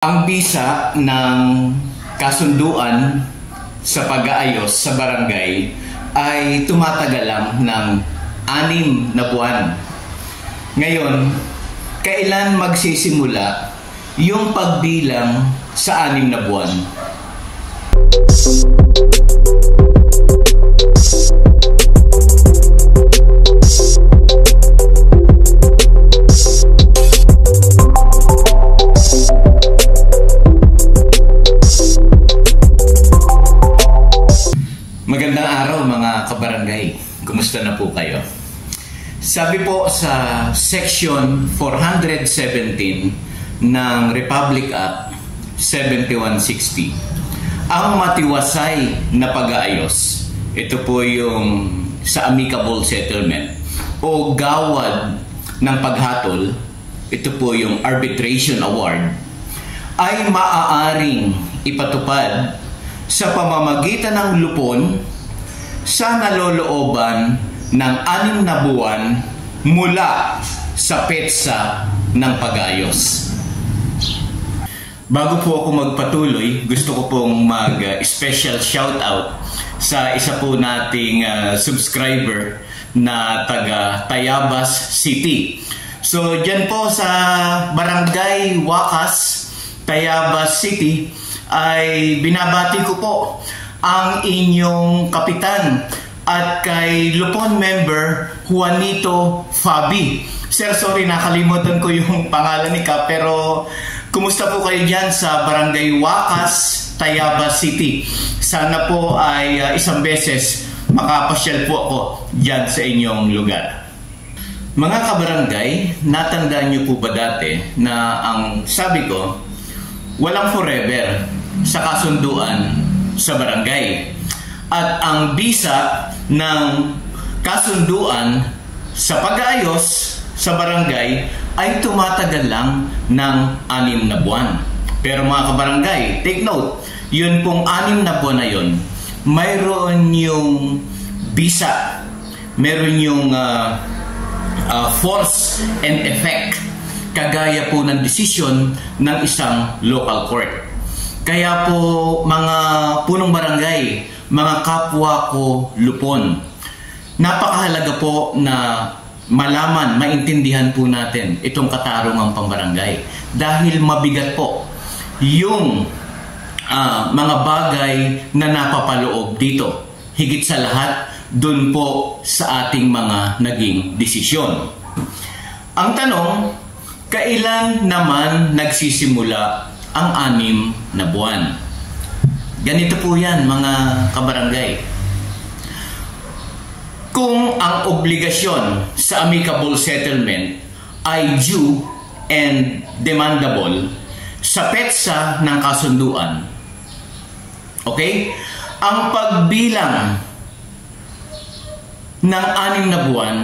Ang bisa ng kasunduan sa pag-aayos sa barangay ay tumatagal lang ng 6 na buwan. Ngayon, kailan magsisimula yung pagbilang sa 6 na buwan? Magandang araw mga kabarangay. Kumusta na po kayo? Sabi po sa Section 417 ng Republic Act 7160, ang matiwasay na pag-aayos, ito po yung sa amicable settlement o gawad ng paghatol, ito po yung arbitration award, ay maaaring ipatupad sa pamamagitan ng lupon sa nalolooban ng 6 na buwan mula sa petsa ng pag-aayos. Bago po ako magpatuloy, gusto ko pong mag-special shoutout sa isa po nating subscriber na taga Tayabas City. So dyan po sa Barangay Wakas, Tayabas City, ay binabati ko po ang inyong kapitan at kay Lupon member Juanito Fabi. Sir, sorry, nakalimutan ko yung pangalan ni Kap, pero kumusta po kayo dyan sa Barangay Wakas, Tayabas City? Sana po ay isang beses makapasyal po ako dyan sa inyong lugar. Mga kabarangay, natandaan niyo po ba dati na ang sabi ko, walang forever sa kasunduan sa barangay. At ang bisa ng kasunduan sa pag-aayos sa barangay ay tumatagal lang ng 6 na buwan. Pero mga kabarangay, take note, yun pong 6 na buwan na yun, mayroon yung bisa, mayroon yung force and effect, kagaya po ng desisyon ng isang local court. Kaya po mga punong barangay, mga kapwa ko lupon, napakahalaga po na malaman, maintindihan po natin itong katarungang pambarangay. Dahil mabigat po yung mga bagay na napapaloob dito. Higit sa lahat, dun po sa ating mga naging desisyon. Ang tanong, kailan naman nagsisimula ang 6 na buwan? Ganito po yan mga kabarangay. Kung ang obligasyon sa amicable settlement ay due and demandable sa petsa ng kasunduan, okay? Ang pagbilang ng 6 na buwan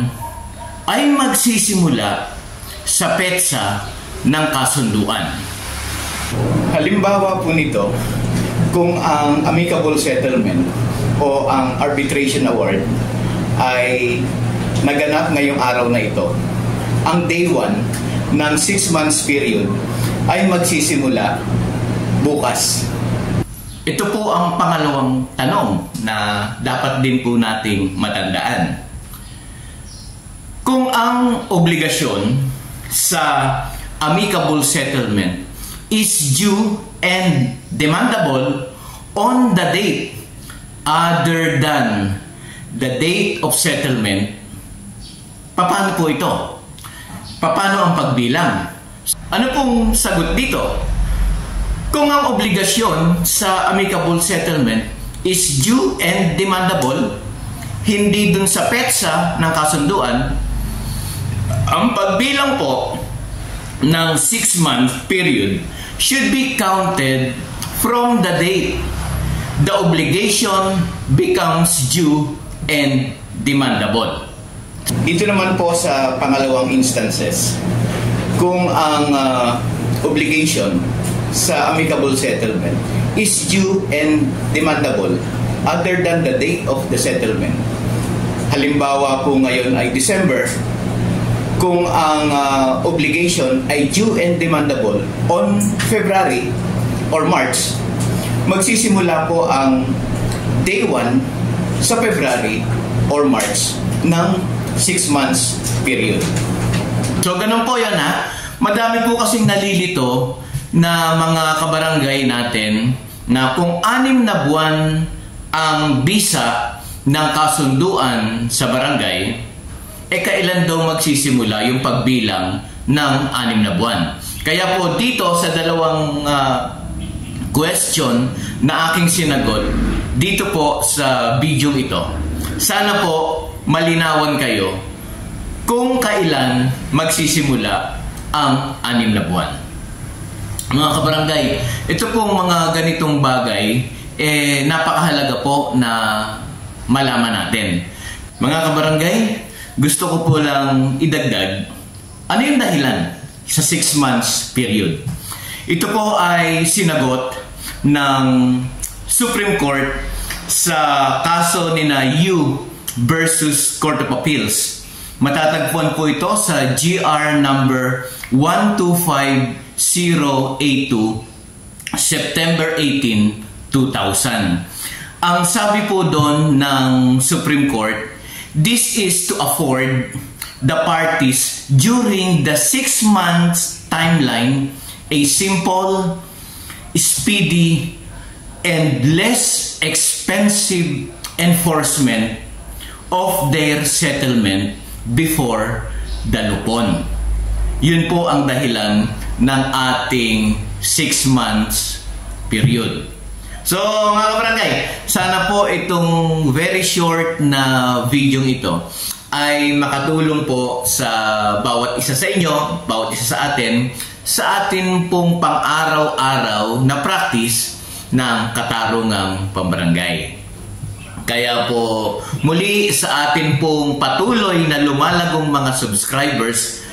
ay magsisimula sa petsa ng kasunduan. Halimbawa po nito, kung ang amicable settlement o ang arbitration award ay naganap ngayong araw na ito, ang day 1 ng 6 months period ay magsisimula bukas. Ito po ang pangalawang tanong na dapat din po nating matandaan. Kung ang obligasyon sa amicable settlement is due and demandable on the date other than the date of settlement, paano po ito? Paano ang pagbilang? Ano pong sagot dito? Kung ang obligasyon sa amicable settlement is due and demandable, hindi dun sa petsa ng kasunduan, ang pagbilang po ng 6-month period should be counted from the date the obligation becomes due and demandable. Ito naman po sa pangalawang instances, kung ang obligation sa amicable settlement is due and demandable other than the date of the settlement. Halimbawa po ngayon ay December kung ang obligation ay due and demandable on February or March, magsisimula po ang day 1 sa February or March ng 6 months period. So ganun po yan ha. Madami po kasing nalilito na mga kabarangay natin na kung 6 na buwan ang bisa ng kasunduan sa barangay, kailan daw magsisimula yung pagbilang ng 6 na buwan. Kaya po dito sa dalawang question na aking sinagot dito po sa video ito, sana po malinawan kayo kung kailan magsisimula ang 6 na buwan. Mga kabarangay, ito pong mga ganitong bagay napakahalaga po na malaman natin. Mga kabarangay, gusto ko po lang idagdag, ano yung dahilan sa 6 months period? Ito po ay sinagot ng Supreme Court sa kaso ni na Yu versus Court of Appeals. Matatagpuan po ito sa GR number 125082, September 18, 2000. Ang sabi po doon ng Supreme Court, this is to afford the parties during the 6 months timeline a simple, speedy, and less expensive enforcement of their settlement before the lupon. Yun po ang dahilan ng ating 6 months period. So mga kabarangay, sana po itong very short na video ito ay makatulong po sa bawat isa sa inyo, bawat isa sa atin pong pang-araw-araw na practice ng katarungang pambarangay. Kaya po muli sa atin pong patuloy na lumalagong mga subscribers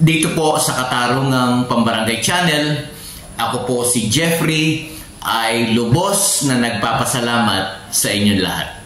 dito po sa Katarungang Pambarangay Channel, ako po si Jeffrey ay lubos na nagpapasalamat sa inyong lahat.